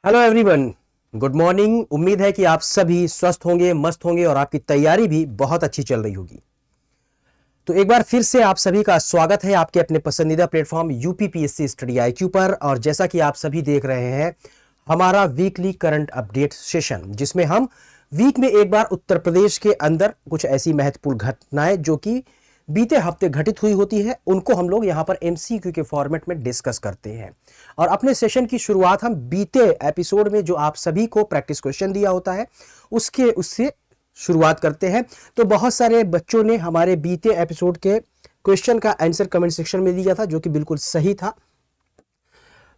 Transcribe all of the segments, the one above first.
Hello everyone, good morning. उम्मीद है कि आप सभी स्वस्थ होंगे, मस्त होंगे और आपकी तैयारी भी बहुत अच्छी चल रही होगी। तो एक बार फिर से आप सभी का स्वागत है आपके अपने पसंदीदा प्लेटफॉर्म यूपीपीएससी स्टडी आईक्यू पर। और जैसा कि आप सभी देख रहे हैं, हमारा वीकली करंट अपडेट सेशन, जिसमें हम वीक में एक बार उत्तर प्रदेश के अंदर कुछ ऐसी महत्वपूर्ण घटनाएं जो कि बीते हफ्ते घटित हुई होती है, उनको हम लोग यहां पर एमसीक्यू के फॉर्मेट में डिस्कस करते हैं। और अपने सेशन की शुरुआत हम बीते एपिसोड में जो आप सभी को प्रैक्टिस क्वेश्चन दिया होता है उससे शुरुआत करते हैं। तो बहुत सारे बच्चों ने हमारे बीते एपिसोड के क्वेश्चन का आंसर कमेंट सेक्शन में दिया था, जो कि बिल्कुल सही था।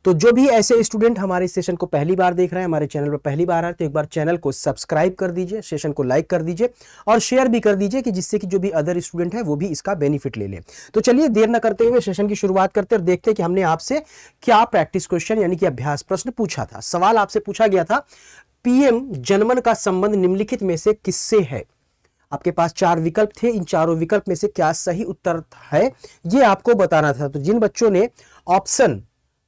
तो जो भी ऐसे स्टूडेंट हमारे सेशन को पहली बार देख रहे हैं, हमारे चैनल पर पहली बार आए, तो एक बार चैनल को सब्सक्राइब कर दीजिए, सेशन को लाइक कर दीजिए और शेयर भी कर दीजिए, कि जिससे कि जो भी अदर स्टूडेंट है वो भी इसका बेनिफिट ले ले। तो चलिए देर न करते हुए सेशन की शुरुआत करते हैं और देखते हैं कि हमने आपसे क्या प्रैक्टिस क्वेश्चन यानी कि अभ्यास प्रश्न पूछा था। सवाल आपसे पूछा गया था, पीएम जनमन का संबंध निम्नलिखित में से किससे है। आपके पास 4 विकल्प थे, इन चारों विकल्प में से क्या सही उत्तर है ये आपको बताना था। तो जिन बच्चों ने ऑप्शन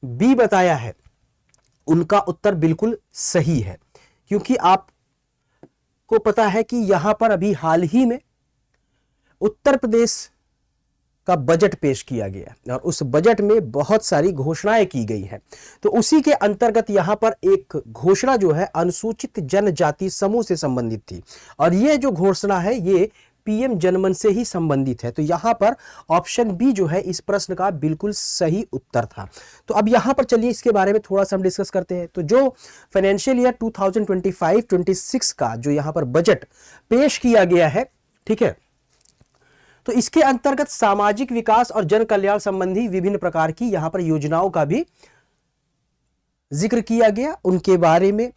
बी बताया है उनका उत्तर बिल्कुल सही है, क्योंकि आपको पता है कि यहां पर अभी हाल ही में उत्तर प्रदेश का बजट पेश किया गया और उस बजट में बहुत सारी घोषणाएं की गई हैं। तो उसी के अंतर्गत यहां पर एक घोषणा जो है अनुसूचित जनजाति समूह से संबंधित थी, और ये जो घोषणा है ये पीएम जनमन से ही संबंधित है। तो यहां पर ऑप्शन बी जो है इस प्रश्न का बिल्कुल सही उत्तर था। तो अब यहां पर चलिए इसके बारे में थोड़ा सा हम डिस्कस करते हैं। तो जो फाइनेंशियल ईयर 2025-26 का जो यहां पर बजट पेश किया गया है, ठीक है, तो इसके अंतर्गत सामाजिक विकास और जन कल्याण संबंधी विभिन्न प्रकार की यहां पर योजनाओं का भी जिक्र किया गया, उनके बारे में,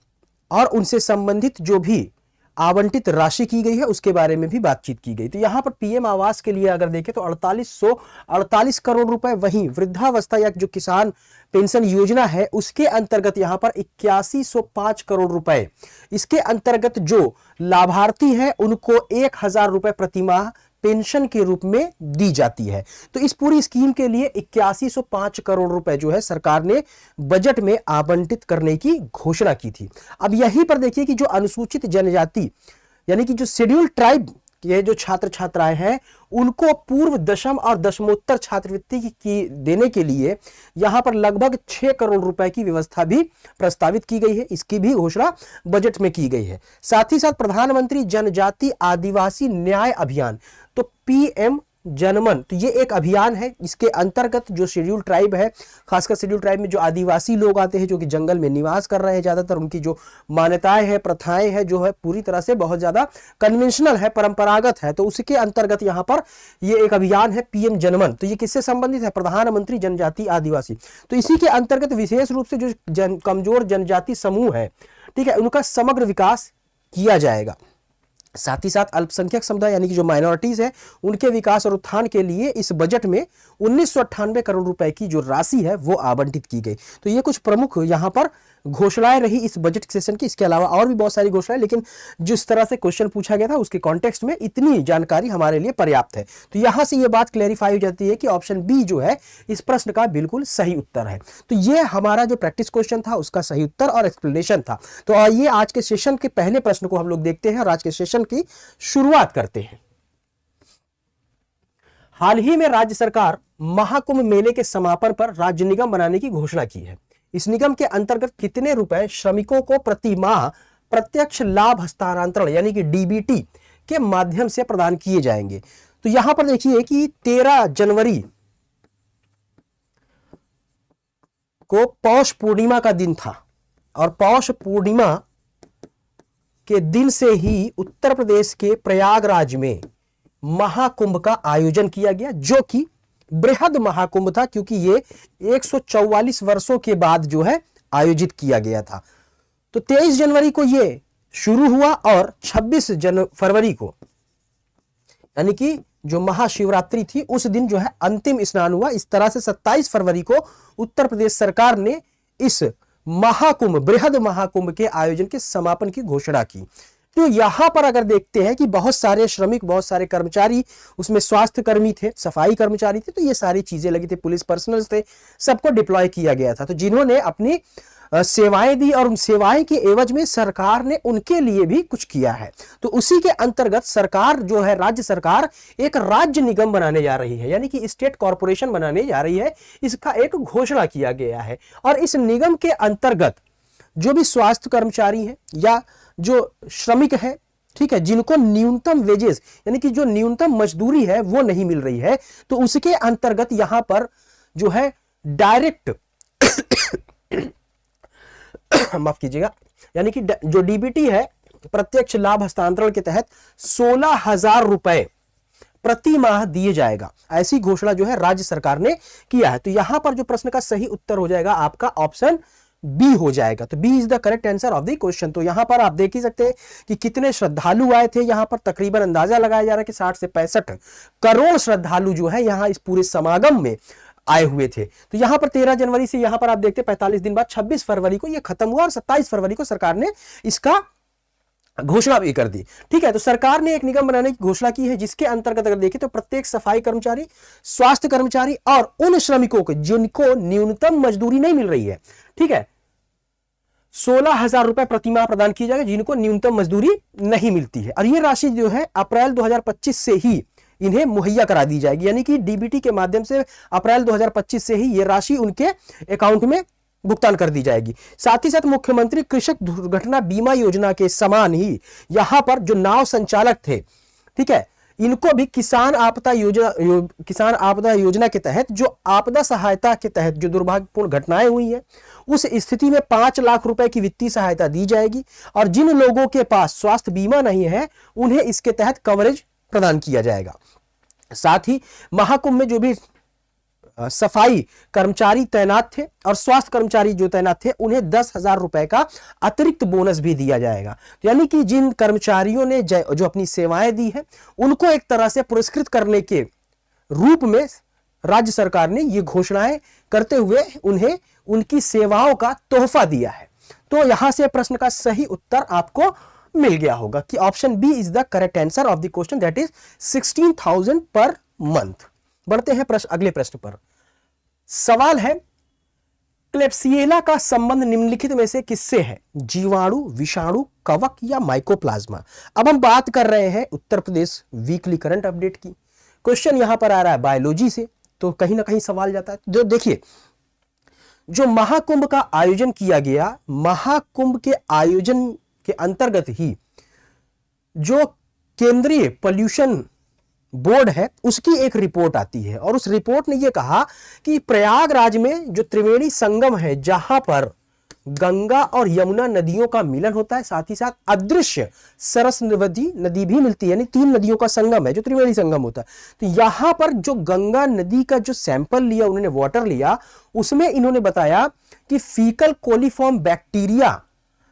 और उनसे संबंधित जो भी आवंटित राशि की गई है उसके बारे में भी बातचीत की गई। तो यहां पर पीएम आवास के लिए अगर देखें तो 4848 करोड़ रुपए, वहीं वृद्धावस्था या जो किसान पेंशन योजना है उसके अंतर्गत यहां पर 8105 करोड़ रुपए, इसके अंतर्गत जो लाभार्थी है उनको 1000 रुपए प्रतिमाह पेंशन के रूप में दी जाती है। तो इस पूरी स्कीम के लिए 8105 करोड़ रुपए जो है सरकार ने बजट में आवंटित करने की घोषणा की थी। अब यहीं पर देखिए कि जो अनुसूचित जनजाति यानी कि जो शेड्यूल ट्राइब के जो छात्र छात्राएं हैं उनको पूर्व दशम और दशमोत्तर छात्रवृत्ति की देने के लिए यहां पर लगभग 6 करोड़ रुपए की व्यवस्था भी प्रस्तावित की गई है। इसकी भी घोषणा बजट में की गई है। साथ ही साथ प्रधानमंत्री जनजाति आदिवासी न्याय अभियान, तो पीएम जनमन, तो ये एक अभियान है। इसके अंतर्गत जो शेड्यूल ट्राइब है, खासकर शेड्यूल ट्राइब में जो आदिवासी लोग आते हैं जो कि जंगल में निवास कर रहे हैं, ज्यादातर उनकी जो मान्यताएं हैं, प्रथाएं हैं, जो है पूरी तरह से बहुत ज्यादा कन्वेंशनल है, परंपरागत है। तो उसके अंतर्गत यहां पर ये एक अभियान है पीएम जनमन। तो ये किससे संबंधित है? प्रधानमंत्री जनजाति आदिवासी। तो इसी के अंतर्गत विशेष रूप से जो कमजोर जनजाति समूह है, ठीक है, उनका समग्र विकास किया जाएगा। साथ ही साथ अल्पसंख्यक समुदाय यानी कि जो माइनॉरिटीज है उनके विकास और उत्थान के लिए इस बजट में 1998 करोड़ रुपए की जो राशि है वो आवंटित की गई। तो ये कुछ प्रमुख यहां पर घोषणाएं रही इस बजट सेशन की। इसके अलावा और भी बहुत सारी घोषणाएं, लेकिन जिस तरह से क्वेश्चन पूछा गया था उसके कॉन्टेक्स्ट में इतनी जानकारी हमारे लिए पर्याप्त है। तो यहां से ये बात क्लैरिफाई हो जाती है कि ऑप्शन बी जो है इस प्रश्न का बिल्कुल सही उत्तर है। तो ये हमारा जो प्रैक्टिस क्वेश्चन था उसका सही उत्तर और एक्सप्लेनेशन था। तो आइए आज के सेशन के पहले प्रश्न को हम लोग देखते हैं और आज के सेशन की शुरुआत करते हैं। हाल ही में राज्य सरकार महाकुंभ मेले के समापन पर राज्य निगम बनाने की घोषणा की है। इस निगम के अंतर्गत कितने रुपए श्रमिकों को प्रति माह प्रत्यक्ष लाभ हस्तांतरण यानी कि डीबीटी के माध्यम से प्रदान किए जाएंगे? तो यहां पर देखिए कि 13 जनवरी को पौष पूर्णिमा का दिन था और पौष पूर्णिमा के दिन से ही उत्तर प्रदेश के प्रयागराज में महाकुंभ का आयोजन किया गया, जो कि बृहद महाकुंभ था, क्योंकि ये 144 वर्षों के बाद जो है आयोजित किया गया था। तो 23 जनवरी को ये शुरू हुआ और 26 फरवरी को यानी कि जो महाशिवरात्रि थी उस दिन जो है अंतिम स्नान हुआ। इस तरह से 27 फरवरी को उत्तर प्रदेश सरकार ने इस महाकुंभ, बृहद महाकुंभ के आयोजन के समापन की घोषणा की। तो यहां पर अगर देखते हैं कि बहुत सारे श्रमिक, बहुत सारे कर्मचारी, उसमें स्वास्थ्य कर्मी थे, सफाई कर्मचारी थे, तो ये सारी चीजें लगी थी, पुलिस पर्सनल थे, सबको डिप्लॉय किया गया था। तो जिन्होंने अपनी सेवाएं दी और उन सेवाएं के एवज में सरकार ने उनके लिए भी कुछ किया है। तो उसी के अंतर्गत सरकार जो है, राज्य सरकार एक राज्य निगम बनाने जा रही है, यानी कि स्टेट कॉर्पोरेशन बनाने जा रही है। इसका एक घोषणा किया गया है और इस निगम के अंतर्गत जो भी स्वास्थ्य कर्मचारी है या जो श्रमिक है, ठीक है, जिनको न्यूनतम वेजेस यानी कि जो न्यूनतम मजदूरी है वो नहीं मिल रही है, तो उसके अंतर्गत यहां पर जो है डायरेक्ट माफ कीजिएगा, यानी कि जो डीबीटी है, प्रत्यक्ष लाभ हस्तांतरण के तहत 16,000 रुपए प्रति माह दिए जाएगा। ऐसी घोषणा जो है राज्य सरकार ने किया है। तो यहां पर जो प्रश्न का सही उत्तर हो जाएगा आपका ऑप्शन बी हो जाएगा। तो B is the correct answer of the question. तो यहां पर आप देख ही सकते हैं कि कितने श्रद्धालु आए थे। यहां पर तकरीबन अंदाजा लगाया जा रहा है कि 60 से 65 करोड़ श्रद्धालु जो है यहां इस पूरे समागम में आए हुए थे। तो यहां पर 13 जनवरी से यहां पर आप देखते हैं 45 दिन बाद 26 फरवरी को यह खत्म हुआ और 27 फरवरी को सरकार ने इसका घोषणा भी कर दी। ठीक है, तो सरकार ने एक निगम बनाने की घोषणा की है जिसके अंतर्गत अगर देखें तो प्रत्येक सफाई कर्मचारी, स्वास्थ्य कर्मचारी और उन श्रमिकों को जिनको न्यूनतम मजदूरी नहीं मिल रही है, ठीक है, 16,000 रुपए प्रति माह प्रदान किया जाएगा जिनको न्यूनतम मजदूरी नहीं मिलती है। और यह राशि जो है अप्रैल 2025 से ही इन्हें मुहैया करा दी जाएगी, यानी कि डीबीटी के माध्यम से अप्रैल 2025 से ही यह राशि उनके अकाउंट में भुगतान कर दी जाएगी। साथ ही साथ मुख्यमंत्री कृषक दुर्घटना बीमा योजना के समान ही यहां पर जो नाव संचालक थे, ठीक है, इनको भी किसान आपदा योजना के तहत जो आपदा सहायता के तहत जो दुर्भाग्यपूर्ण घटनाएं हुई है उस स्थिति में 5 लाख रुपए की वित्तीय सहायता दी जाएगी। और जिन लोगों के पास स्वास्थ्य बीमा नहीं है उन्हें इसके तहत कवरेज प्रदान किया जाएगा। साथ ही महाकुंभ में जो भी सफाई कर्मचारी तैनात थे और स्वास्थ्य कर्मचारी जो तैनात थे उन्हें 10,000 रुपए का अतिरिक्त बोनस भी दिया जाएगा। तो यानी कि जिन कर्मचारियों ने जो अपनी सेवाएं दी है उनको एक तरह से पुरस्कृत करने के रूप में राज्य सरकार ने ये घोषणाएं करते हुए उन्हें उनकी सेवाओं का तोहफा दिया है। तो यहां से प्रश्न का सही उत्तर आपको मिल गया होगा कि option B is the correct answer of the question, that is 16,000 per month. बढ़ते हैं अगले प्रश्न पर। सवाल है, क्लेब्सिएला का संबंध निम्नलिखित में से किससे है? जीवाणु, विषाणु, कवक या माइकोप्लाज्मा? अब हम बात कर रहे हैं Uttar Pradesh weekly current update की। क्वेश्चन यहां पर आ रहा है बायोलॉजी से, तो कहीं ना कहीं सवाल जाता है। जो देखिए, जो महाकुंभ का आयोजन किया गया, महाकुंभ के आयोजन के अंतर्गत ही जो केंद्रीय पोल्यूशन बोर्ड है उसकी एक रिपोर्ट आती है और उस रिपोर्ट ने यह कहा कि प्रयागराज में जो त्रिवेणी संगम है जहां पर गंगा और यमुना नदियों का मिलन होता है, साथ ही साथ अदृश्य सरस्वती नदी भी मिलती है, यानी 3 नदियों का संगम है जो त्रिवेणी संगम होता है। तो यहां पर जो गंगा नदी का जो सैंपल लिया उन्होंने, वाटर लिया, उसमें इन्होंने बताया कि फीकल कोलीफॉर्म बैक्टीरिया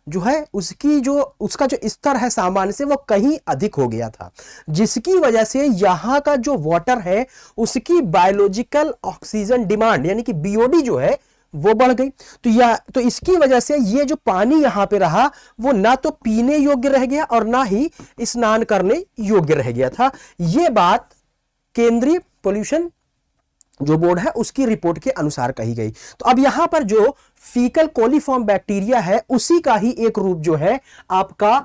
जो है उसका जो स्तर है सामान्य से वो कहीं अधिक हो गया था, जिसकी वजह से यहां का जो वाटर है उसकी बायोलॉजिकल ऑक्सीजन डिमांड यानी कि बीओडी जो है वो बढ़ गई। तो इसकी वजह से ये जो पानी यहां पे रहा वो ना तो पीने योग्य रह गया और ना ही स्नान करने योग्य रह गया था। ये बात केंद्रीय पोल्यूशन जो बोर्ड है उसकी रिपोर्ट के अनुसार कही गई। तो अब यहां पर जो फीकल कोलीफॉर्म बैक्टीरिया है उसी का ही एक रूप जो है आपका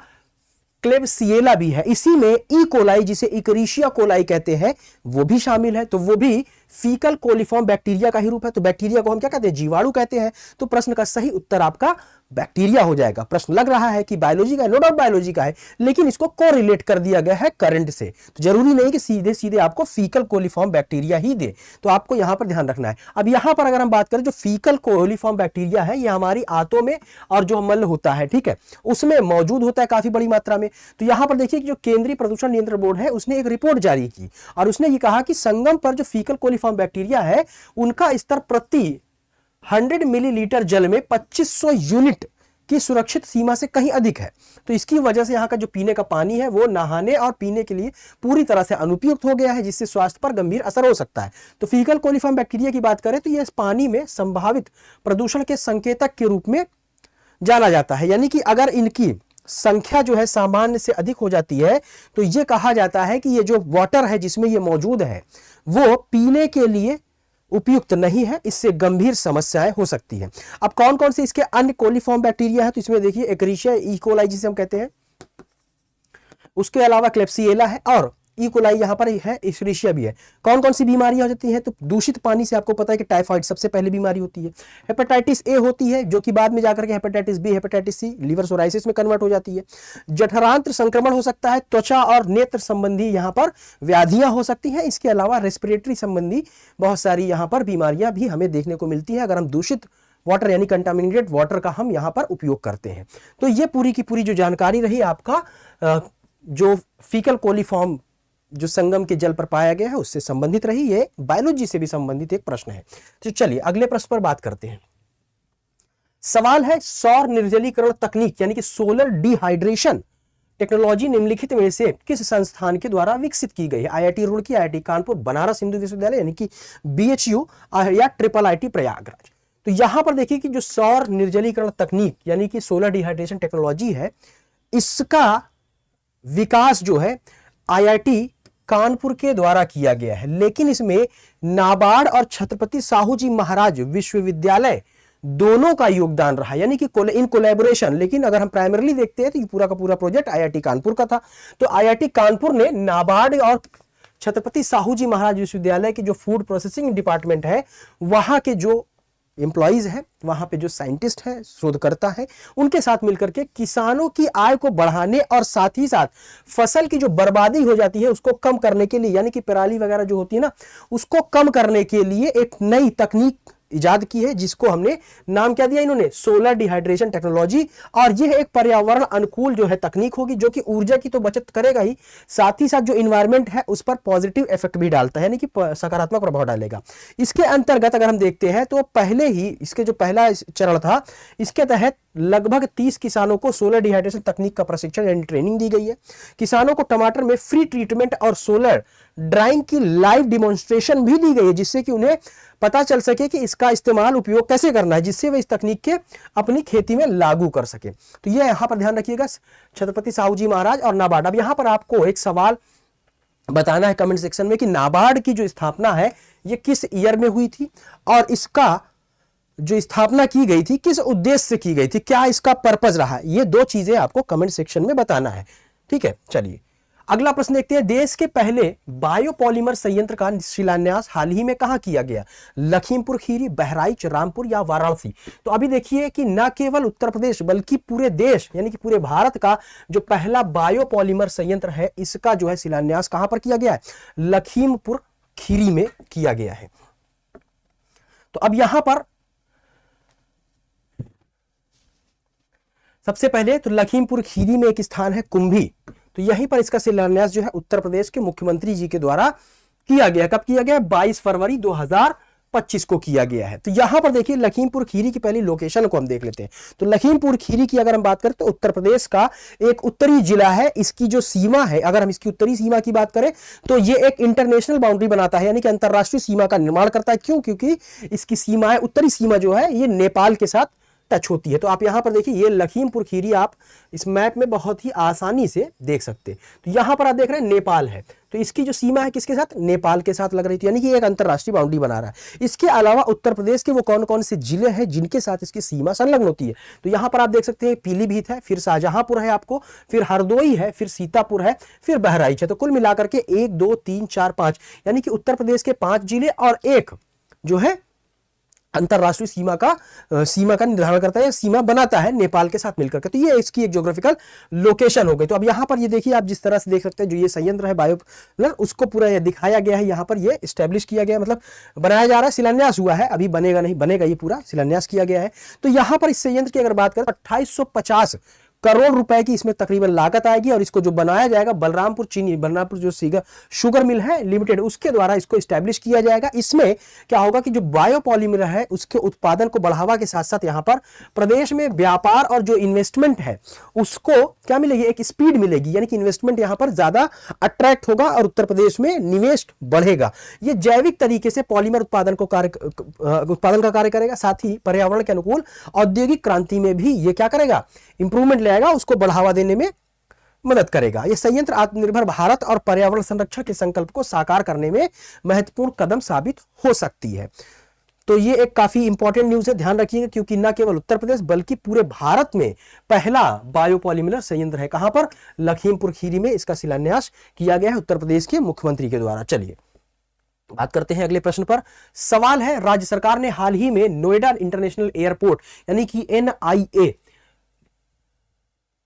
क्लेब्सिएला भी है। इसी में ई कोलाई, जिसे इकरिशिया कोलाई कहते हैं, वो भी शामिल है। तो वो भी फीकल कोलीफॉर्म बैक्टीरिया का ही रूप है। तो बैक्टीरिया को हम क्या कहते हैं? जीवाणु कहते हैं। तो प्रश्न का सही उत्तर आपका बैक्टीरिया हो जाएगा। प्रश्न लग रहा है कि बायोलॉजी का है, नो डाउट बायोलॉजी का है, लेकिन इसको कोरिलेट कर दिया गया है करंट से। तो जरूरी नहीं कि सीधे सीधे आपको फीकल कोलीफॉर्म बैक्टीरिया ही दे, तो आपको यहां पर ध्यान रखना है। अब यहां पर अगर हम बात करें, जो फीकल कोलीफॉर्म बैक्टीरिया है ये हमारी आंतों में और जो मल होता है, ठीक है, उसमें मौजूद होता है काफी बड़ी मात्रा में। तो यहां पर देखिए कि जो केंद्रीय प्रदूषण नियंत्रण बोर्ड है उसने एक रिपोर्ट जारी की और उसने ये कहा कि संगम पर जो फीकल कोलीफॉर्म बैक्टीरिया है उनका स्तर प्रति 100 मिलीलीटर जल में 2500 यूनिट की सुरक्षित सीमा से कहीं अधिक है। तो इसकी वजह से यहां का जो पीने का पानी है वो नहाने और पीने के लिए पूरी तरह से अनुपयुक्त हो गया है, जिससे स्वास्थ्य पर गंभीर असर हो सकता है। तो फीकल कोलीफॉर्म बैक्टीरिया की बात करें तो यह पानी में संभावित प्रदूषण के संकेतक के रूप में जाना जाता है। यानी कि अगर इनकी संख्या जो है सामान्य से अधिक हो जाती है तो यह कहा जाता है कि ये जो वाटर है जिसमें ये मौजूद है वो पीने के लिए उपयुक्त नहीं है, इससे गंभीर समस्याएं हो सकती हैं। अब कौन कौन से इसके अन्य कोलिफॉर्म बैक्टीरिया है, तो इसमें देखिए एचेरिशिया इकोलाई जिसे हम कहते हैं, उसके अलावा क्लेप्सिएला है और इकोलाई यहां पर है, एस्चेरिशिया भी है। कौन कौन सी बीमारियां हो जाती हैं, तो दूषित पानी से आपको पता है कि टाइफाइड सबसे पहले बीमारी होती है, हेपेटाइटिस ए होती है जो कि बाद में जाकर के hepatitis B, hepatitis C, liver cirrhosis में कन्वर्ट हो जाती है। जठरांत्र संक्रमण हो सकता है, त्वचा और नेत्र संबंधी यहां पर व्याधियां हो सकती हैं। इसके अलावा रेस्पिरेटरी संबंधी बहुत सारी यहां पर बीमारियां भी हमें देखने को मिलती है अगर हम दूषित वाटर यानी कंटामिनेटेड वाटर का हम यहां पर उपयोग करते हैं। तो ये पूरी की पूरी जो जानकारी रही आपका जो फीकल कोलिफॉर्म जो संगम के जल पर पाया गया है उससे संबंधित रही, ये बायोलॉजी से भी संबंधित एक प्रश्न है। तो चलिए अगले प्रश्न पर बात करते हैं। सवाल है सौर निर्जलीकरण तकनीक यानी कि सोलर डिहाइड्रेशन टेक्नोलॉजी निम्नलिखित में से किस संस्थान के द्वारा विकसित की गई है? आईआईटी रुड़की, आईआईटी कानपुर, बनारस हिंदू विश्वविद्यालय यानी कि बीएचयू या ट्रिपल आईटी प्रयागराज। तो यहां पर देखिए कि जो सौर निर्जलीकरण तकनीक यानी कि सोलर डिहाइड्रेशन टेक्नोलॉजी है, इसका विकास जो है आईआईटी कानपुर के द्वारा किया गया है, लेकिन इसमें नाबार्ड और छत्रपति साहू जी महाराज विश्वविद्यालय दोनों का योगदान रहा, यानी कि इन कोलैबोरेशन। लेकिन अगर हम प्राइमरीली देखते हैं तो ये पूरा का पूरा प्रोजेक्ट आईआईटी कानपुर का था। तो आईआईटी कानपुर ने नाबार्ड और छत्रपति साहू जी महाराज विश्वविद्यालय के जो फूड प्रोसेसिंग डिपार्टमेंट है वहां के जो एम्प्लॉइज है, वहां पे जो साइंटिस्ट है, शोधकर्ता है, उनके साथ मिलकर के किसानों की आय को बढ़ाने और साथ ही साथ फसल की जो बर्बादी हो जाती है उसको कम करने के लिए, यानी कि पराली वगैरह जो होती है ना, उसको कम करने के लिए एक नई तकनीक इजाद की है जिसको हमने नाम क्या दिया इन्होंने, सोलर डिहाइड्रेशन टेक्नोलॉजी। और यह एक पर्यावरण अनुकूल जो है तकनीक होगी जो कि ऊर्जा की तो बचत करेगा ही, साथ ही साथ जो इन्वायरमेंट है उस पर पॉजिटिव इफेक्ट भी डालता है, यानी कि सकारात्मक प्रभाव डालेगा। इसके अंतर्गत अगर हम देखते हैं तो पहले ही इसके जो पहला चरण था, इसके तहत लगभग 30 किसानों को सोलर डिहाइड्रेशन तकनीक का प्रशिक्षण यानी ट्रेनिंग दी गई है। किसानों को टमाटर में फ्री ट्रीटमेंट और सोलर ड्राइंग की लाइव डिमॉन्स्ट्रेशन भी दी गई है, जिससे कि उन्हें पता चल सके कि इसका इस्तेमाल उपयोग कैसे करना है, जिससे वे इस तकनीक के अपनी खेती में लागू कर सके। तो ये यहां पर ध्यान रखिएगा, छत्रपति साहू जी महाराज और नाबार्ड। अब यहां पर आपको एक सवाल बताना है कमेंट सेक्शन में कि नाबार्ड की जो स्थापना है ये किस ईयर में हुई थी और इसका जो स्थापना की गई थी किस उद्देश्य से की गई थी, क्या इसका पर्पज रहा है, ये दो चीजें आपको कमेंट सेक्शन में बताना है। ठीक है, चलिए अगला प्रश्न देखते हैं। देश के पहले बायोपॉलीमर संयंत्र का शिलान्यास हाल ही में कहां किया गया? लखीमपुर खीरी, बहराइच, रामपुर या वाराणसी? तो अभी देखिए कि न केवल उत्तर प्रदेश बल्कि पूरे देश यानी कि पूरे भारत का जो पहला बायोपॉलीमर संयंत्र है इसका जो है शिलान्यास कहां पर किया गया है? लखीमपुर खीरी में किया गया है। तो अब यहां पर सबसे पहले तो लखीमपुर खीरी में एक स्थान है कुंभी, तो यहीं पर इसका शिलान्यास जो है उत्तर प्रदेश के मुख्यमंत्री जी के द्वारा किया गया। कब किया गया? 22 फरवरी 2025 को किया गया है। तो यहां पर देखिए लखीमपुर खीरी की पहली लोकेशन को हम देख लेते हैं। तो लखीमपुर खीरी की अगर हम बात करें तो उत्तर प्रदेश का एक उत्तरी जिला है। इसकी जो सीमा है, अगर हम इसकी उत्तरी सीमा की बात करें तो ये एक इंटरनेशनल बाउंड्री बनाता है, यानी कि अंतरराष्ट्रीय सीमा का निर्माण करता है। क्यों? क्योंकि इसकी सीमा है, उत्तरी सीमा जो है ये नेपाल के साथ टच होती है। तो आप यहां पर देखिए ये लखीमपुर खीरी आप इस मैप में बहुत ही आसानी से देख सकते हैं। तो यहां पर आप देख रहे हैं नेपाल है, तो इसकी जो सीमा है किसके साथ? नेपाल के साथ लग रही थी, यानी कि एक अंतरराष्ट्रीय बाउंड्री बना रहा है। इसके अलावा उत्तर प्रदेश के वो कौन कौन से जिले हैं जिनके साथ इसकी सीमा संलग्न होती है? तो यहां पर आप देख सकते हैं पीलीभीत है, फिर शाहजहांपुर है आपको, फिर हरदोई है, फिर सीतापुर है, फिर बहराइच है। तो कुल मिलाकर के 1 2 3 4 5 यानी कि उत्तर प्रदेश के 5 जिले और एक जो है अंतरराष्ट्रीय सीमा का निर्धारण करता है, सीमा बनाता है नेपाल के साथ मिलकर के। तो ये इसकी एक ज्योग्राफिकल लोकेशन हो गई। तो अब यहां पर ये देखिए आप जिस तरह से देख सकते हैं जो ये संयंत्र है बायोपॉलीमर उसको पूरा ये दिखाया गया है, यहां पर ये एस्टेब्लिश किया गया, मतलब बनाया जा रहा है, शिलान्यास हुआ है, अभी बनेगा नहीं, बनेगा, ये पूरा शिलान्यास किया गया है। तो यहां पर इस संयंत्र की अगर बात करें 2850 करोड़ रुपए की इसमें तकरीबन लागत आएगी और इसको जो बनाया जाएगा बलरामपुर चीनी, बलरामपुर जो शुगर मिल है लिमिटेड उसके द्वारा इसको एस्टैब्लिश किया जाएगा। इसमें क्या होगा कि जो बायोपॉलीमर है उसके उत्पादन को बढ़ावा के साथ साथ यहाँ पर प्रदेश में व्यापार और जो इन्वेस्टमेंट है उसको क्या मिलेगी? एक स्पीड मिलेगी, यानी कि इन्वेस्टमेंट यहाँ पर ज्यादा अट्रैक्ट होगा और उत्तर प्रदेश में निवेश बढ़ेगा। ये जैविक तरीके से पॉलीमर उत्पादन का कार्य करेगा, साथ ही पर्यावरण के अनुकूल औद्योगिक क्रांति में भी ये क्या करेगा? इंप्रूवमेंट लाएगा, उसको बढ़ावा देने में मदद करेगा। यह संयंत्र आत्मनिर्भर भारत और पर्यावरण संरक्षण के संकल्प को साकार करने में महत्वपूर्ण कदम साबित हो सकती है। तो ये एक काफी इंपॉर्टेंट न्यूज है, ध्यान रखिएगा, क्योंकि न केवल उत्तर प्रदेश बल्कि पूरे भारत में पहला बायोपॉलीमर संयंत्र है। कहां पर? लखीमपुर खीरी में इसका शिलान्यास किया गया है उत्तर प्रदेश के मुख्यमंत्री के द्वारा। चलिए बात करते हैं अगले प्रश्न पर। सवाल है, राज्य सरकार ने हाल ही में नोएडा इंटरनेशनल एयरपोर्ट यानी कि NIA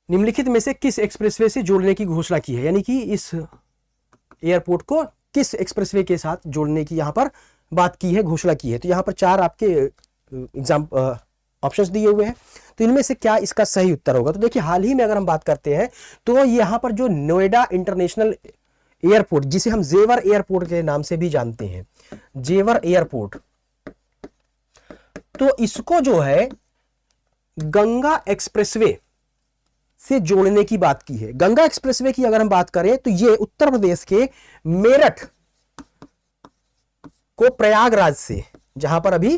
निम्नलिखित में से किस एक्सप्रेसवे से जोड़ने की घोषणा की है? यानी कि इस एयरपोर्ट को किस एक्सप्रेसवे के साथ जोड़ने की यहां पर बात की है, घोषणा की है। तो यहां पर 4 आपके एग्जाम ऑप्शंस दिए हुए हैं, तो इनमें से क्या इसका सही उत्तर होगा? तो देखिए, हाल ही में अगर हम बात करते हैं तो यहां पर जो नोएडा इंटरनेशनल एयरपोर्ट, जिसे हम जेवर एयरपोर्ट के नाम से भी जानते हैं, जेवर एयरपोर्ट, तो इसको जो है गंगा एक्सप्रेसवे से जोड़ने की बात की है। गंगा एक्सप्रेसवे की अगर हम बात करें तो ये उत्तर प्रदेश के मेरठ को प्रयागराज से, जहां पर अभी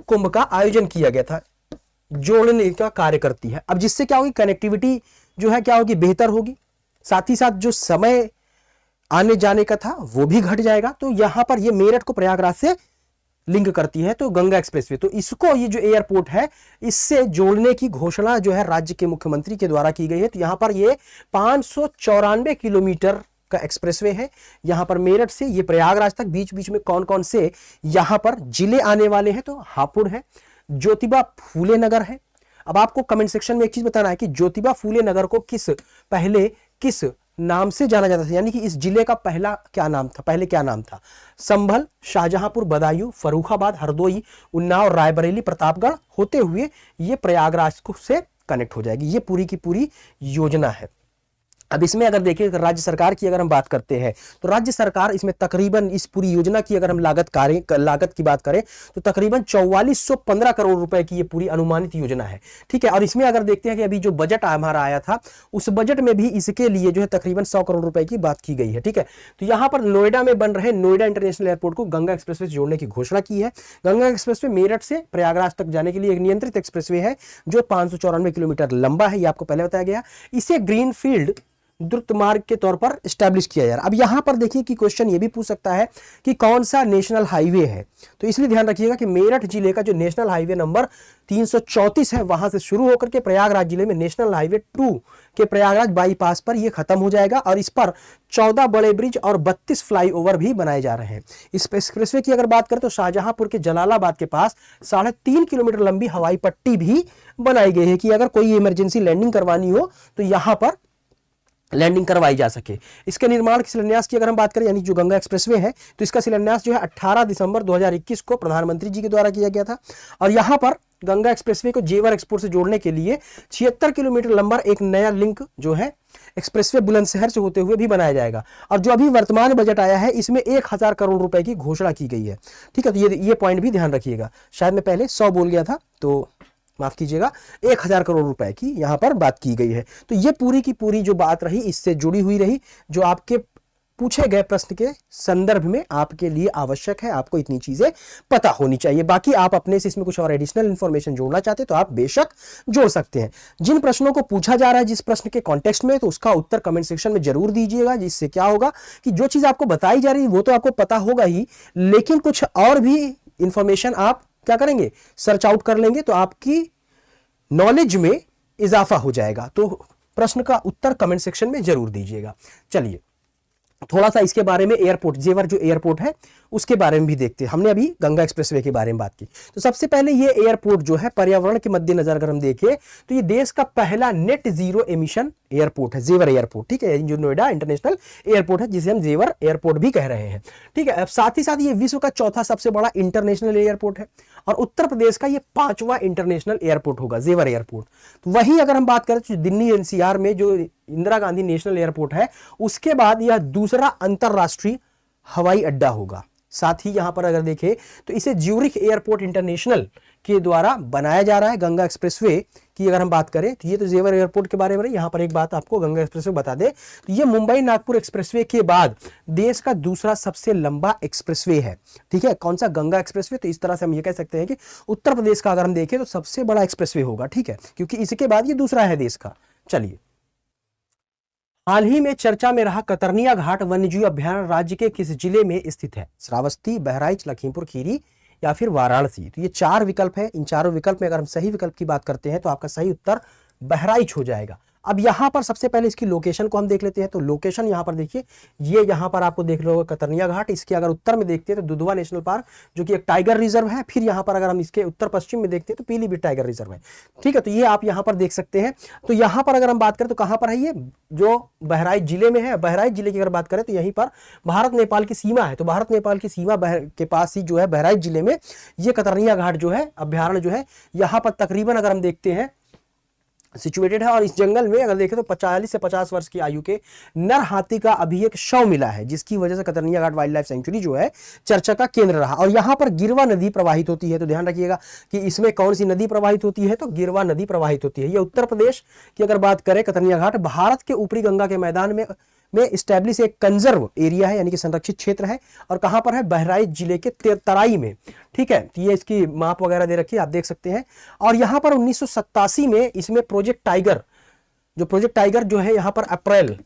कुंभ का आयोजन किया गया था, जोड़ने का कार्य करती है। अब जिससे क्या होगी, कनेक्टिविटी जो है क्या होगी, बेहतर होगी। साथ ही साथ जो समय आने जाने का था वो भी घट जाएगा। तो यहां पर ये मेरठ को प्रयागराज से लिंक करती है, तो गंगा एक्सप्रेसवे, तो इसको ये जो एयरपोर्ट है इससे जोड़ने की घोषणा जो है राज्य के मुख्यमंत्री के द्वारा की गई है। तो यहां पर ये 594 किलोमीटर का एक्सप्रेसवे है। यहां पर मेरठ से ये प्रयागराज तक बीच बीच में कौन कौन से यहां पर जिले आने वाले हैं? तो हापुड़ है, ज्योतिबा फूले नगर है। अब आपको कमेंट सेक्शन में एक चीज बताना है कि ज्योतिबा फूले नगर को पहले किस नाम से जाना जाता था, यानी कि इस जिले का पहले क्या नाम था? संभल, शाहजहांपुर, बदायूं, फर्रुखाबाद, हरदोई, उन्नाव, रायबरेली, प्रतापगढ़ होते हुए ये प्रयागराज से कनेक्ट हो जाएगी। ये पूरी की पूरी योजना है। अब इसमें अगर देखिए राज्य सरकार की अगर हम बात करते हैं तो राज्य सरकार इसमें तकरीबन इस पूरी योजना की अगर हम लागत की बात करें तो तकरीबन 4415 करोड़ रुपए की ये पूरी अनुमानित योजना है। ठीक है, और इसमें अगर देखते हैं कि अभी जो बजट हमारा आया था उस बजट में भी इसके लिए जो है तकरीबन 100 करोड़ रुपए की बात की गई है। ठीक है, तो यहां पर नोएडा में बन रहे नोएडा इंटरनेशनल एयरपोर्ट को गंगा एक्सप्रेसवे से जोड़ने की घोषणा की है। गंगा एक्सप्रेसवे मेरठ से प्रयागराज तक जाने के लिए एक नियंत्रित एक्सप्रेसवे है जो 594 किलोमीटर लंबा है, ये आपको पहले बताया गया। इसे ग्रीनफील्ड द्रुत मार्ग के तौर पर स्टैब्लिश किया जा रहा है। अब यहां पर देखिए कि क्वेश्चन ये भी पूछ सकता है कि कौन सा नेशनल हाईवे है, तो इसलिए ध्यान रखिएगा कि मेरठ जिले का जो नेशनल हाईवे नंबर 334 है वहां से शुरू होकर के प्रयागराज जिले में नेशनल हाईवे 2 के प्रयागराज बाईपास पर यह खत्म हो जाएगा और इस पर 14 बड़े ब्रिज और 32 फ्लाईओवर भी बनाए जा रहे हैं। इस एक्सप्रेसवे की अगर बात करें तो शाहजहांपुर के जलालाबाद के पास 3.5 किलोमीटर लंबी हवाई पट्टी भी बनाई गई है कि अगर कोई इमरजेंसी लैंडिंग करवानी हो तो यहां पर लैंडिंग करवाई जा सके। इसके निर्माण के शिलान्यास की अगर हम बात करें, यानी जो गंगा एक्सप्रेसवे है, तो इसका शिलान्यास जो है 18 दिसंबर 2021 को प्रधानमंत्री जी के द्वारा किया गया था। और यहां पर गंगा एक्सप्रेसवे को जेवर एक्सपोर्ट से जोड़ने के लिए 76 किलोमीटर लंबा एक नया लिंक जो है एक्सप्रेसवे बुलंदशहर से होते हुए भी बनाया जाएगा। और जो अभी वर्तमान बजट आया है इसमें 1000 करोड़ रुपए की घोषणा की गई है। ठीक है, तो ये पॉइंट भी ध्यान रखिएगा। शायद मैं पहले 100 बोल गया था, तो माफ कीजिएगा, 1000 करोड़ रुपए की यहां पर बात की गई है। तो ये पूरी की पूरी जो बात रही इससे जुड़ी हुई रही, जो आपके पूछे गए प्रश्न के संदर्भ में आपके लिए आवश्यक है। आपको इतनी चीजें पता होनी चाहिए। बाकी आप अपने से इसमें कुछ और एडिशनल इंफॉर्मेशन जोड़ना चाहते हैं तो आप बेशक जोड़ सकते हैं। जिन प्रश्नों को पूछा जा रहा है जिस प्रश्न के कॉन्टेक्स्ट में, तो उसका उत्तर कमेंट सेक्शन में जरूर दीजिएगा, जिससे क्या होगा कि जो चीज आपको बताई जा रही है वो तो आपको पता होगा ही, लेकिन कुछ और भी इंफॉर्मेशन आप क्या करेंगे, सर्च आउट कर लेंगे, तो आपकी नॉलेज में इजाफा हो जाएगा। तो प्रश्न का उत्तर कमेंट सेक्शन में जरूर दीजिएगा। चलिए थोड़ा सा इसके बारे में, एयरपोर्ट जेवर जो एयरपोर्ट है उसके बारे में भी देखते हैं। हमने अभी गंगा एक्सप्रेसवे के बारे में बात की, तो सबसे पहले ये एयरपोर्ट जो है पर्यावरण के मद्देनजर अगर हम देखें तो ये देश का पहला नेट जीरो एमिशन एयरपोर्ट है, जेवर एयरपोर्ट। ठीक है, जो नोएडा इंटरनेशनल एयरपोर्ट है जिसे हम जेवर एयरपोर्ट भी कह रहे हैं। ठीक है, अब साथ ही साथ ये विश्व का चौथा सबसे बड़ा इंटरनेशनल एयरपोर्ट है और उत्तर प्रदेश का ये 5वां इंटरनेशनल एयरपोर्ट होगा, जेवर एयरपोर्ट। तो वहीं अगर हम बात करें तो दिल्ली एनसीआर में जो इंदिरा गांधी नेशनल एयरपोर्ट है उसके बाद यह दूसरा अंतरराष्ट्रीय हवाई अड्डा होगा। साथ ही यहां पर अगर देखें तो इसे ज्यूरिख एयरपोर्ट इंटरनेशनल के द्वारा बनाया जा रहा है। गंगा एक्सप्रेसवे की अगर हम बात करें तो ये तो जेवर एयरपोर्ट के बारे में, यहां पर एक बात आपको गंगा एक्सप्रेसवे बता दें तो ये मुंबई नागपुर एक्सप्रेसवे के बाद देश का दूसरा सबसे लंबा एक्सप्रेसवे है। ठीक है, कौन सा, गंगा एक्सप्रेसवे। तो इस तरह से हम ये कह सकते हैं कि उत्तर प्रदेश का अगर हम देखें तो सबसे बड़ा एक्सप्रेसवे होगा। ठीक है, क्योंकि इसके बाद ये दूसरा है देश का। चलिए हाल ही में चर्चा में रहा कतरनिया घाट वन्यजीव अभयारण्य राज्य के किस जिले में स्थित है? श्रावस्ती, बहराइच, लखीमपुर खीरी या फिर वाराणसी। तो ये चार विकल्प है। इन चारों विकल्प में अगर हम सही विकल्प की बात करते हैं तो आपका सही उत्तर बहराइच हो जाएगा। अब यहां पर सबसे पहले इसकी लोकेशन को हम देख लेते हैं। तो लोकेशन यहां पर देखिए, ये यहां पर आपको देख लो कतरनिया घाट। इसके अगर उत्तर में देखते हैं तो दुधवा नेशनल पार्क जो कि एक टाइगर रिजर्व है। फिर यहां पर अगर हम इसके उत्तर पश्चिम में देखते हैं तो पीलीभीत टाइगर रिजर्व है। ठीक है, तो ये आप यहां पर देख सकते हैं। तो यहां पर अगर हम बात करें तो कहां पर है ये, जो बहराइच जिले में है। बहराइच जिले की अगर बात करें तो यहीं पर भारत नेपाल की सीमा है। तो भारत नेपाल की सीमा के पास ही जो है बहराइच जिले में ये कतरनिया घाट जो है अभ्यारण्य जो है यहां पर तकरीबन अगर हम देखते हैं सिचुएटेड है। और इस जंगल में अगर देखें तो 40 से 50 वर्ष की आयु के नर हाथी का अभी एक शव मिला है, जिसकी वजह से कतरनिया घाट वाइल्ड लाइफ सेंचुरी जो है चर्चा का केंद्र रहा। और यहां पर गिरवा नदी प्रवाहित होती है। तो ध्यान रखिएगा कि इसमें कौन सी नदी प्रवाहित होती है, तो गिरवा नदी प्रवाहित होती है। ये उत्तर प्रदेश की अगर बात करें कतरनिया घाट भारत के ऊपरी गंगा के मैदान में इस्टेब्लिश एक कंजर्व एरिया है, यानी कि संरक्षित क्षेत्र है। और कहां पर है, बहराइच जिले के तराई में। ठीक है, तो ये इसकी माप वगैरह दे रखी है, आप देख सकते हैं। और यहां पर 1987 में इसमें प्रोजेक्ट टाइगर जो है यहां पर अप्रैल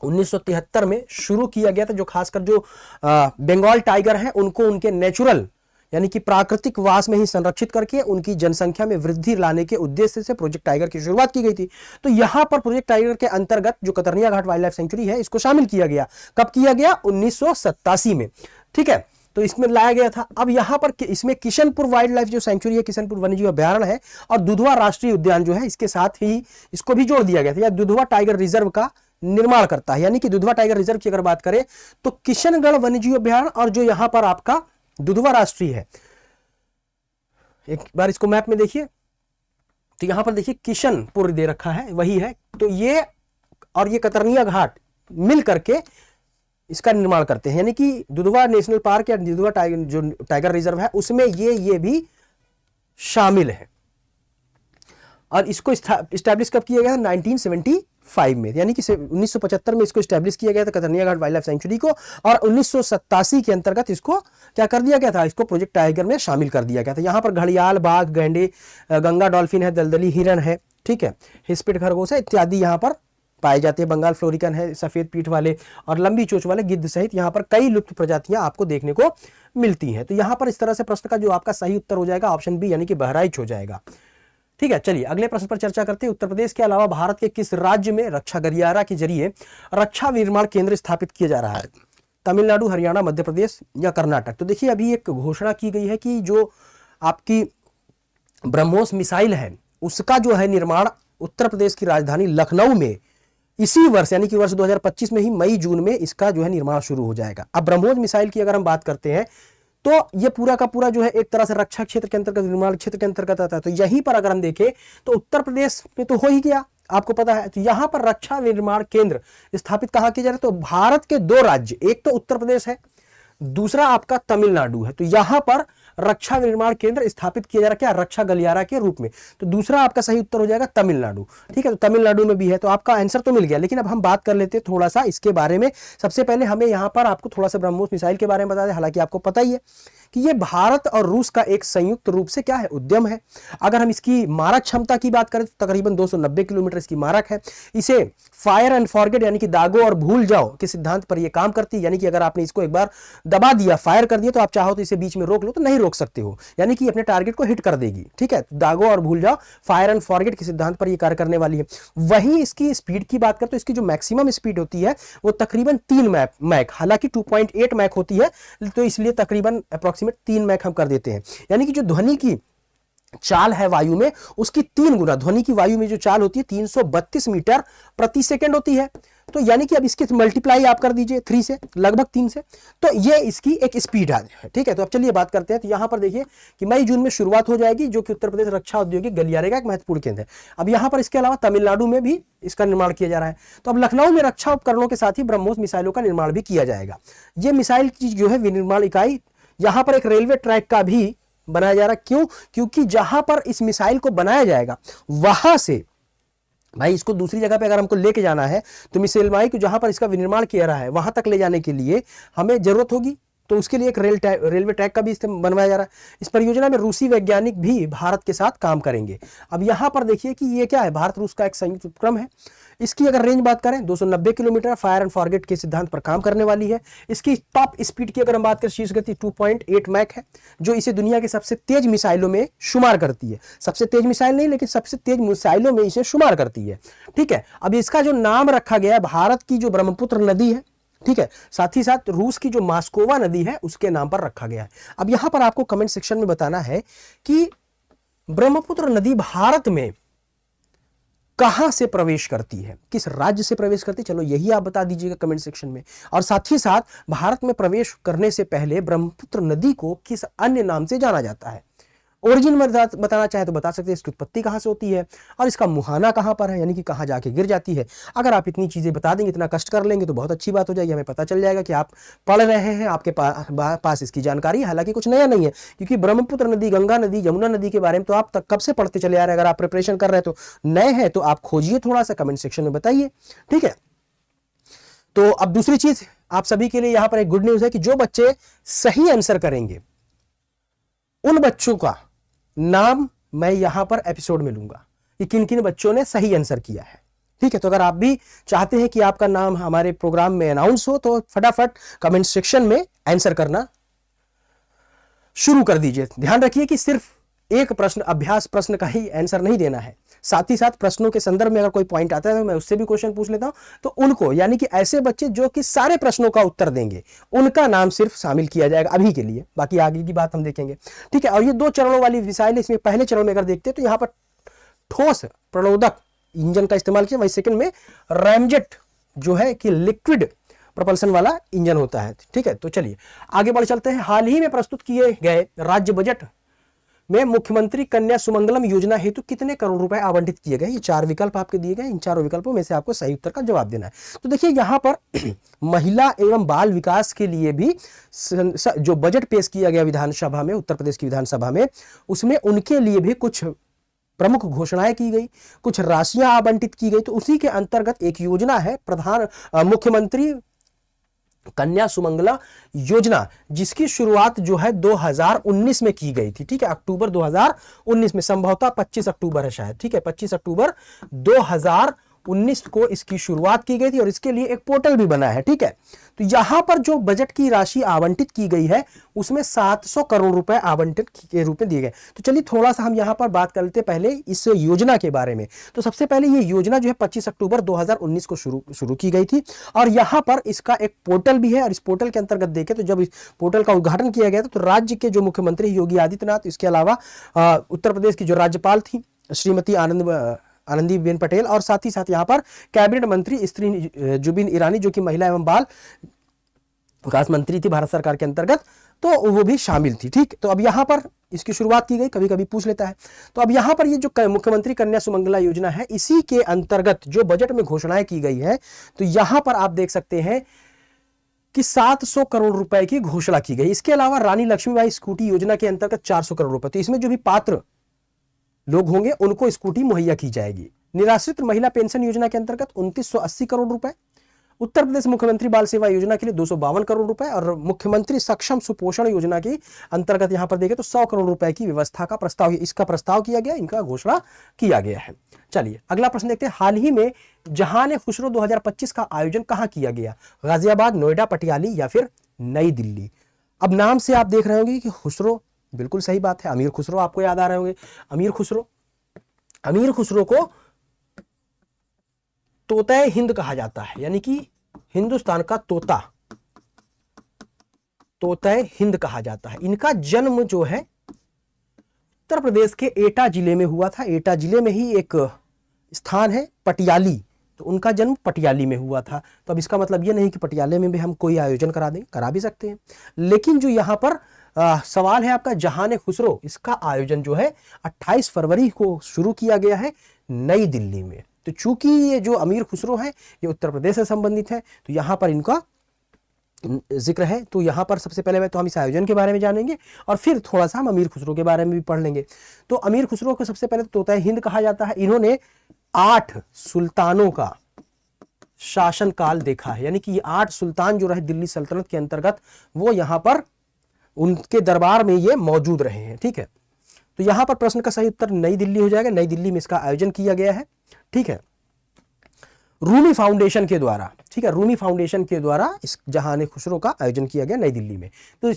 1973 में शुरू किया गया था। जो खासकर जो बंगाल टाइगर हैं उनको उनके नेचुरल यानी कि प्राकृतिक वास में ही संरक्षित करके उनकी जनसंख्या में वृद्धि लाने के उद्देश्य से प्रोजेक्ट टाइगर की शुरुआत की गई थी। तो यहां पर प्रोजेक्ट टाइगर के अंतर्गत जो कतरनिया घाट वाइल्ड लाइफ सेंचुरी है इसको शामिल किया गया। कब किया गया? 1987 में। ठीक है, तो इसमें लाया गया था। अब यहां पर इसमें किशनपुर वाइल्ड लाइफ जो सेंचुरी है, किशनपुर वन्यजीव अभ्यारण्य है, और दुधवा राष्ट्रीय उद्यान जो है इसके साथ ही इसको भी जोड़ दिया गया था। या दुधवा टाइगर रिजर्व का निर्माण करता है। यानी कि दुधवा टाइगर रिजर्व की अगर बात करें तो किशनगढ़ वन्यजीव अभ्यारण्य और जो यहां पर आपका दुधवा राष्ट्रीय है, एक बार इसको मैप में देखिए तो यहां पर देखिए किशनपुर दे रखा है, वही है। तो ये और ये कतरनिया घाट मिल करके इसका निर्माण करते हैं। यानी कि दुधवा नेशनल पार्क या दुधवा जो टाइगर रिजर्व है उसमें ये भी शामिल है। और इसको स्टैब्लिश कब किया गया था? 1975 में। यानी कि 1975 में इसको स्टैब्लिश किया गया था कतरनिया घाट वाइल्ड लाइफ सेंचुरी को। और 1987 के अंतर्गत इसको क्या कर दिया गया था? इसको प्रोजेक्ट टाइगर में शामिल कर दिया गया था। यहां पर घड़ियाल, बाघ, गैंडे, गंगा डॉल्फिन है, दलदली हिरन है, ठीक है, हिस्पिड खरगोश है इत्यादि यहां पर पाए जाते हैं। बंगाल फ्लोरिकन है, सफेद पीठ वाले और लंबी चोंच वाले गिद्ध सहित यहां पर कई लुप्त प्रजातियां आपको देखने को मिलती हैं। तो यहां पर इस तरह से प्रश्न का जो आपका सही उत्तर हो जाएगा ऑप्शन बी, यानी कि बहराइच हो जाएगा। ठीक है, चलिए अगले प्रश्न पर चर्चा करते हैं। उत्तर प्रदेश के अलावा भारत के किस राज्य में रक्षा गलियारा के जरिए रक्षा विनिर्माण केंद्र स्थापित किया जा रहा है? तमिलनाडु, हरियाणा, मध्य प्रदेश या कर्नाटक? तो देखिए अभी एक घोषणा की गई है कि जो आपकी ब्रह्मोस मिसाइल है उसका जो है निर्माण उत्तर प्रदेश की राजधानी लखनऊ में इसी वर्ष यानी कि वर्ष 2025 में ही मई जून में इसका जो है निर्माण शुरू हो जाएगा। अब ब्रह्मोस मिसाइल की अगर हम बात करते हैं तो ये पूरा का पूरा जो है एक तरह से रक्षा क्षेत्र के अंतर्गत, निर्माण क्षेत्र के अंतर्गत आता है। तो यहीं पर अगर हम देखें तो उत्तर प्रदेश में तो हो ही गया, आपको पता है। तो यहां पर रक्षा निर्माण केंद्र स्थापित कहां किया जा रहा है? तो भारत के दो राज्य, एक तो उत्तर प्रदेश है, दूसरा आपका तमिलनाडु है। तो यहां पर रक्षा निर्माण केंद्र स्थापित किया जा रहा है, क्या? रक्षा गलियारा के रूप में। तो दूसरा आपका सही उत्तर हो जाएगा तमिलनाडु। ठीक है, तो तमिलनाडु में भी है। तो आपका आंसर तो मिल गया, लेकिन अब हम बात कर लेते हैं थोड़ा सा इसके बारे में। सबसे पहले हमें यहां पर आपको थोड़ा सा ब्रह्मोस मिसाइल के बारे में बता दें। हालांकि आपको पता ही है कि ये भारत और रूस का एक संयुक्त रूप से क्या है, उद्यम है। अगर हम इसकी मारक क्षमता की बात करें तो तकरीबन 290 किलोमीटर इसकी मारक है। इसे फायर एंड फॉरगेट यानी कि दागो और भूल जाओ के सिद्धांत पर यह काम करती है। यानी कि अगर आपने इसको एक बार दबा दिया, फायर कर दिया, तो आप चाहो तो इसे बीच में रोक लो तो नहीं रोक सकते हो, यानी कि अपने टारगेट को हिट कर देगी। ठीक है, दागो और भूल जाओ, फायर एंड फॉरगेट के सिद्धांत पर यह कार्य करने वाली है। वहीं इसकी स्पीड की बात करें तो इसकी जो मैक्सिमम स्पीड होती है वो तकरीबन 3 मैक, हालांकि 2.8 मैक होती है, तो इसलिए तकरीबन अप्रोक्सीमेट 3 मैक हम कर देते हैं। यानी कि जो ध्वनि की चाल है वायु में उसकी 3 गुना, ध्वनि की वायु में जो चाल होती है 332 मीटर प्रति सेकंड होती है। तो यानी कि अब इसके मल्टीप्लाई आप कर दीजिए 3 से, लगभग 3 से, तो ये इसकी एक स्पीड है। ठीक है, तो अब चलिए बात करते हैं। तो यहां पर देखिए कि मई जून में शुरुआत हो जाएगी, जो कि उत्तर प्रदेश रक्षा औद्योगिक गलियारे का एक महत्वपूर्ण केंद्र है। अब यहां पर इसके अलावा तमिलनाडु में भी इसका निर्माण किया जा रहा है। तो अब लखनऊ में रक्षा उपकरणों के साथ ही ब्रह्मोस मिसाइलों का निर्माण भी किया जाएगा। ये मिसाइल की जो है विनिर्माण इकाई यहां पर एक रेलवे ट्रैक का भी बनाया जा रहा है। क्यों? क्योंकि जहां पर इस मिसाइल को बनाया जाएगा वहां से भाई इसको दूसरी जगह पे अगर हमको लेके जाना है तो मिसाइल को जहां पर इसका विनिर्माण किया रहा है वहां तक ले जाने के लिए हमें जरूरत होगी तो उसके लिए एक रेलवे ट्रैक का भी बनवाया जा रहा है। इस परियोजना में रूसी वैज्ञानिक भी भारत के साथ काम करेंगे। अब यहां पर देखिए कि ये क्या है, भारत रूस का एक संयुक्त उपक्रम है। इसकी अगर रेंज बात करें 290 किलोमीटर, फायर एंड फॉरगेट के सिद्धांत पर काम करने वाली है। इसकी टॉप स्पीड की अगर हम बात करें, शीर्ष गति 2.8 मैक है, जो इसे दुनिया के सबसे तेज मिसाइलों में शुमार करती है। सबसे तेज मिसाइल नहीं, लेकिन सबसे तेज मिसाइलों में इसे शुमार करती है। ठीक है, अब इसका जो नाम रखा गया है, भारत की जो ब्रह्मपुत्र नदी है, ठीक है, साथ ही साथ रूस की जो मास्कोवा नदी है उसके नाम पर रखा गया है। अब यहां पर आपको कमेंट सेक्शन में बताना है कि ब्रह्मपुत्र नदी भारत में कहां से प्रवेश करती है, किस राज्य से प्रवेश करती है, चलो यही आप बता दीजिएगा कमेंट सेक्शन में। और साथ ही साथ भारत में प्रवेश करने से पहले ब्रह्मपुत्र नदी को किस अन्य नाम से जाना जाता है। ओरिजिन में बताना चाहे तो बता सकते हैं, इसकी उत्पत्ति कहां से होती है और इसका मुहाना कहां पर है, यानी कि कहां जाके गिर जाती है। अगर आप इतनी चीजें बता देंगे, इतना कष्ट कर लेंगे तो बहुत अच्छी बात हो जाएगी, हमें पता चल जाएगा कि आप पढ़ रहे हैं, आपके पास इसकी जानकारी है। हालांकि कुछ नया नहीं है, क्योंकि ब्रह्मपुत्र नदी, गंगा नदी, यमुना नदी के बारे में तो आप तक कब से पढ़ते चले आ रहे हैं। अगर आप प्रिपरेशन कर रहे हैं तो नए हैं तो आप खोजिए, थोड़ा सा कमेंट सेक्शन में बताइए। ठीक है, तो अब दूसरी चीज आप सभी के लिए यहां पर एक गुड न्यूज है कि जो बच्चे सही आंसर करेंगे उन बच्चों का नाम मैं यहां पर एपिसोड में लूंगा कि किन किन बच्चों ने सही आंसर किया है। ठीक है, तो अगर आप भी चाहते हैं कि आपका नाम हमारे प्रोग्राम में अनाउंस हो तो फटाफट कमेंट सेक्शन में आंसर करना शुरू कर दीजिए। ध्यान रखिए कि सिर्फ एक प्रश्न, अभ्यास प्रश्न का ही आंसर नहीं देना है, साथ ही साथ प्रश्नों के संदर्भ में अगर कोई पॉइंट आता है तो मैं उससे भी क्वेश्चन पूछ लेता हूं, तो उनको, यानी कि ऐसे बच्चे जो कि सारे प्रश्नों का उत्तर देंगे, उनका नाम सिर्फ शामिल किया जाएगा अभी के लिए, बाकी आगे की बात हम देखेंगे। ठीक है, और ये 2 चरणों वाली मिसाइल, इसमें पहले चरण में अगर देखते हैं तो यहां पर ठोस प्रणोदक इंजन का इस्तेमाल किया, वही सेकंड में रैमजेट जो है कि लिक्विड प्रपल्सन वाला इंजन होता है। ठीक है, तो चलिए आगे बढ़ चलते हैं। हाल ही में प्रस्तुत किए गए राज्य बजट में मुख्यमंत्री कन्या सुमंगलम योजना हेतु कितने करोड़ रुपए आवंटित किए गए। ये 4 विकल्प आपके दिए गए, इन चारों विकल्पों में से आपको सही उत्तर का जवाब देना है। तो देखिए यहां पर महिला एवं बाल विकास के लिए भी जो बजट पेश किया गया विधानसभा में, उत्तर प्रदेश की विधानसभा में, उसमें उनके लिए भी कुछ प्रमुख घोषणाएं की गई, कुछ राशियां आवंटित की गई। तो उसी के अंतर्गत एक योजना है मुख्यमंत्री कन्या सुमंगला योजना, जिसकी शुरुआत जो है 2019 में की गई थी। ठीक है, अक्टूबर 2019 में, संभवतः 25 अक्टूबर है शायद। ठीक है, 25 अक्टूबर 2019 को इसकी शुरुआत की गई थी और इसके लिए एक पोर्टल भी बना है। ठीक है, तो यहां पर जो बजट की राशि आवंटित की गई है उसमें 700 करोड़ रुपए आवंटित के रूप में दिए गए। तो चलिए थोड़ा सा हम यहां पर बात कर लेते हैं पहले इस योजना के बारे में। तो सबसे पहले ये योजना जो है 25 अक्टूबर 2019 को शुरू की गई थी और यहां पर इसका एक पोर्टल भी है और इस पोर्टल के अंतर्गत देखें तो जब इस पोर्टल का उद्घाटन किया गया था तो राज्य के जो मुख्यमंत्री योगी आदित्यनाथ, इसके अलावा उत्तर प्रदेश की जो राज्यपाल थी श्रीमती आनंदीबेन पटेल, और साथ ही साथ यहां पर कैबिनेट मंत्री स्त्री जुबिन ईरानी जो कि महिला एवं बाल विकास मंत्री थी भारत सरकार के अंतर्गत, तो वो भी शामिल थी। ठीक, तो अब यहां पर इसकी शुरुआत की गई, कभी कभी पूछ लेता है। तो अब यहां पर ये जो मुख्यमंत्री कन्या सुमंगला योजना है, इसी के अंतर्गत जो बजट में घोषणाएं की गई है, तो यहां पर आप देख सकते हैं कि 700 करोड़ रुपए की घोषणा की गई। इसके अलावा रानी लक्ष्मीबाई स्कूटी योजना के अंतर्गत 400 करोड़ रुपए, तो इसमें जो भी पात्र लोग होंगे उनको स्कूटी मुहैया की जाएगी। निराश्रित महिला पेंशन योजना के अंतर्गत 2980 करोड़ रुपए, उत्तर प्रदेश मुख्यमंत्री बाल सेवा योजना के लिए 252 करोड़ रुपए और मुख्यमंत्री सक्षम सुपोषण योजना के अंतर्गत यहां पर देखें तो 100 करोड़ रुपए की व्यवस्था का प्रस्ताव, इसका प्रस्ताव किया गया, इनका घोषणा किया गया है। चलिए अगला प्रश्न देखते हैं। हाल ही में जहान-ए-खुसरो 2025 का आयोजन कहां किया गया? गाजियाबाद, नोएडा, पटियाली या फिर नई दिल्ली? अब नाम से आप देख रहे होंगे कि खुसरो, बिल्कुल सही बात है, अमीर खुसरो आपको याद आ रहे होंगे। अमीर खुसरो को तोता हिंद कहा जाता है, यानी कि हिंदुस्तान का तोता हिंद कहा जाता है। इनका जन्म जो है उत्तर प्रदेश के एटा जिले में हुआ था। एटा जिले में ही एक स्थान है पटियाली, तो उनका जन्म पटियाली में हुआ था। तो अब इसका मतलब यह नहीं कि पटियाले में भी हम कोई आयोजन करा दें, करा भी सकते हैं, लेकिन जो यहाँ पर सवाल है आपका जहान-ए-खुसरो, इसका आयोजन जो है 28 फरवरी को शुरू किया गया है नई दिल्ली में। तो चूंकि ये जो अमीर खुसरो है ये उत्तर प्रदेश से संबंधित है, तो यहां पर इनका जिक्र है। तो यहां पर सबसे पहले तो हम इस आयोजन के बारे में जानेंगे और फिर थोड़ा सा हम अमीर खुसरो के बारे में भी पढ़ लेंगे। तो अमीर खुसरो को सबसे पहले तोता हिंद कहा जाता है। इन्होंने 8 सुल्तानों का शासनकाल देखा है, यानी कि ये 8 सुल्तान जो रहे दिल्ली सल्तनत के अंतर्गत, वो यहां पर उनके दरबार में ये मौजूद रहे हैं। ठीक है, तो यहां पर प्रश्न का सही उत्तर नई दिल्ली हो जाएगा। नई दिल्ली में इसका आयोजन किया गया है। ठीक है, रूमी फाउंडेशन के द्वारा। ठीक है, रूमी फाउंडेशन के द्वारा इस जहान खुसरो का आयोजन किया गया नई दिल्ली में। तो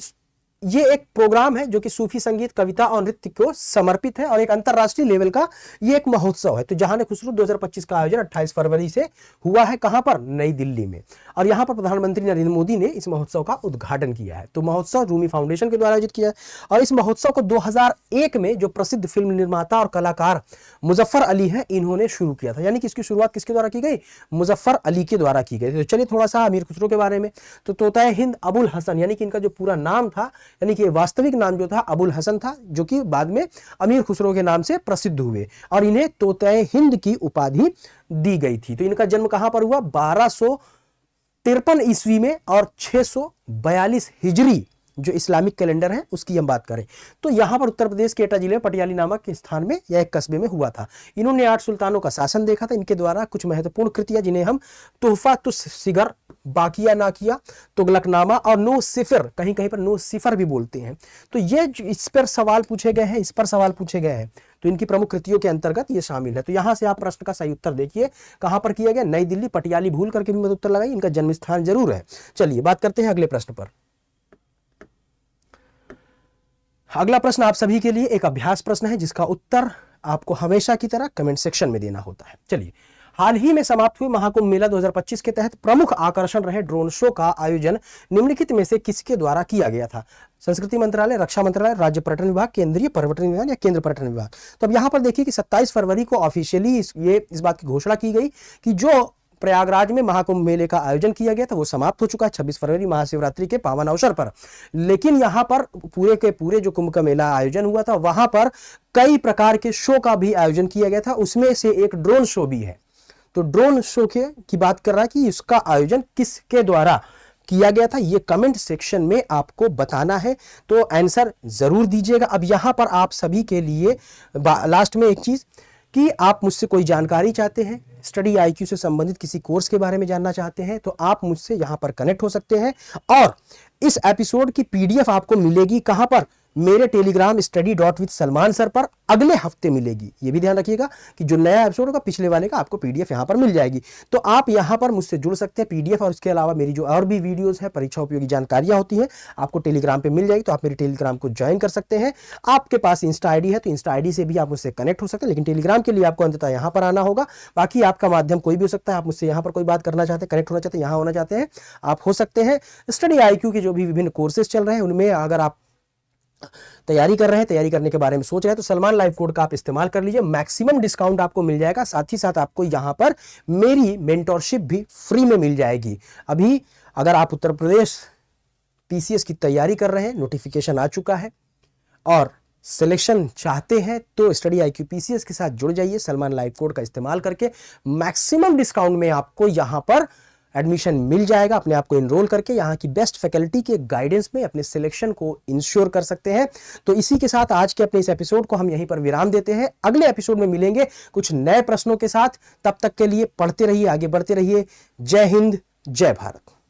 ये एक प्रोग्राम है जो कि सूफी संगीत, कविता और नृत्य को समर्पित है और एक अंतरराष्ट्रीय लेवल का ये एक महोत्सव है। तो जहान खुसरो 2025 का आयोजन 28 फरवरी से हुआ है। कहां पर? नई दिल्ली में। और यहां पर प्रधानमंत्री नरेंद्र मोदी ने इस महोत्सव का उद्घाटन किया है। तो महोत्सव रूमी फाउंडेशन के द्वारा आयोजित किया है। और इस महोत्सव को 2001 में जो प्रसिद्ध फिल्म निर्माता और कलाकार मुजफ्फर अली है, इन्होंने शुरू किया था। यानी कि इसकी शुरुआत किसके द्वारा की गई? मुजफ्फर अली के द्वारा की गई। तो चलिए थोड़ा सा अमीर खुसरो के बारे में। तो तोता हिंद अबुल हसन, यानी कि इनका जो पूरा नाम था, यानी कि वास्तविक नाम जो था अबुल हसन था, जो कि बाद में अमीर खुसरो के नाम से प्रसिद्ध हुए और इन्हें तोता हिंद की उपाधि दी गई थी। तो इनका जन्म कहां पर हुआ? 1253 ईस्वी में और 642 हिजरी जो इस्लामिक कैलेंडर है उसकी हम बात करें तो यहां पर उत्तर प्रदेश के एटा जिले में पटियाली नामक स्थान में या एक कस्बे में हुआ था। इन्होंने 8 सुल्तानों का शासन देखा था। इनके द्वारा कुछ महत्वपूर्ण कृतियां जिन्हें हम तोहफा तुस सिगर, बाकिया ना किया, तुगलकनामा और नो सिफर, कहीं कहीं पर नो सिफर भी बोलते हैं। तो ये इस पर सवाल पूछे गए हैं, इस पर सवाल पूछे गए हैं। तो इनकी प्रमुख कृतियों के अंतर्गत ये शामिल है। तो यहां से आप प्रश्न का सही उत्तर देखिए, कहां पर किया गया? नई दिल्ली। पटियाली भूल करके भी मत उत्तर लगाइए, इनका जन्म स्थान जरूर है। चलिए बात करते हैं अगले प्रश्न पर। अगला प्रश्न आप सभी के लिए एक अभ्यास प्रश्न है जिसका उत्तर आपको हमेशा की तरह कमेंट सेक्शन में देना होता है। चलिए, हाल ही में समाप्त हुए महाकुंभ मेला 2025 के तहत प्रमुख आकर्षण रहे ड्रोन शो का आयोजन निम्नलिखित में से किसके द्वारा किया गया था? संस्कृति मंत्रालय, रक्षा मंत्रालय, राज्य पर्यटन विभाग, केंद्रीय पर्यटन विभाग या केंद्र पर्यटन विभाग। तो अब यहां पर देखिए कि 27 फरवरी को ऑफिशियली इस बात की घोषणा की गई कि जो प्रयागराज में महाकुंभ मेले का आयोजन किया गया था वो समाप्त हो चुका है 26 फरवरी महाशिवरात्रि के पावन अवसर पर। लेकिन यहां पर पूरे के पूरे जो कुंभ का मेला आयोजन हुआ था वहां पर कई प्रकार के शो का भी आयोजन किया गया था, उसमें से एक ड्रोन शो भी है। तो ड्रोन शो की बात कर रहा है कि इसका आयोजन किसके द्वारा किया गया था, ये कमेंट सेक्शन में आपको बताना है। तो आंसर जरूर दीजिएगा। अब यहां पर आप सभी के लिए लास्ट में एक चीज कि आप मुझसे कोई जानकारी चाहते हैं, स्टडी आईक्यू से संबंधित किसी कोर्स के बारे में जानना चाहते हैं तो आप मुझसे यहां पर कनेक्ट हो सकते हैं और इस एपिसोड की पीडीएफ आपको मिलेगी कहां पर? मेरे टेलीग्राम study.with-salman sir पर अगले हफ्ते मिलेगी। ये भी ध्यान रखिएगा कि जो नया एपिसोड होगा पिछले वाले का आपको पीडीएफ यहां पर मिल जाएगी। तो आप यहां पर मुझसे जुड़ सकते हैं पीडीएफ और इसके अलावा मेरी जो और भी वीडियोस है, परीक्षा उपयोगी जानकारियां होती हैं, आपको टेलीग्राम पे मिल जाएगी। तो आप मेरे टेलीग्राम को ज्वाइन कर सकते हैं। आपके पास इंस्टा आईडी है तो इंस्टा आईडी से भी आप मुझसे कनेक्ट हो सकते हैं, लेकिन टेलीग्राम के लिए आपको अंततः यहां पर आना होगा। बाकी आपका माध्यम कोई भी हो सकता है। आप मुझसे यहां पर कोई बात करना चाहते हैं, कनेक्ट होना चाहते हैं, यहां होना चाहते हैं, आप हो सकते हैं। स्टडी आईक्यू के जो भी विभिन्न कोर्सेज चल रहे हैं उनमें अगर आप तैयारी कर रहे हैं, तैयारी करने के बारे में सोच रहे हैं तो सलमान लाइव कोड का आप इस्तेमाल कर लीजिए। मैक्सिमम डिस्काउंट आपको मिल जाएगा। साथ ही साथ आपको यहां पर मेरी मेंटोरशिप भी फ्री में मिल जाएगी। अभी अगर आप उत्तर प्रदेश पीसीएस की तैयारी कर रहे हैं, नोटिफिकेशन आ चुका है और सिलेक्शन चाहते हैं तो स्टडी आईक्यू पीसीएस के साथ जुड़ जाइए। सलमान लाइव कोड का इस्तेमाल करके मैक्सिमम डिस्काउंट में आपको यहां पर एडमिशन मिल जाएगा। अपने आप को इनरोल करके यहाँ की बेस्ट फैकल्टी के गाइडेंस में अपने सिलेक्शन को इंश्योर कर सकते हैं। तो इसी के साथ आज के अपने इस एपिसोड को हम यहीं पर विराम देते हैं। अगले एपिसोड में मिलेंगे कुछ नए प्रश्नों के साथ। तब तक के लिए पढ़ते रहिए, आगे बढ़ते रहिए। जय हिंद, जय भारत।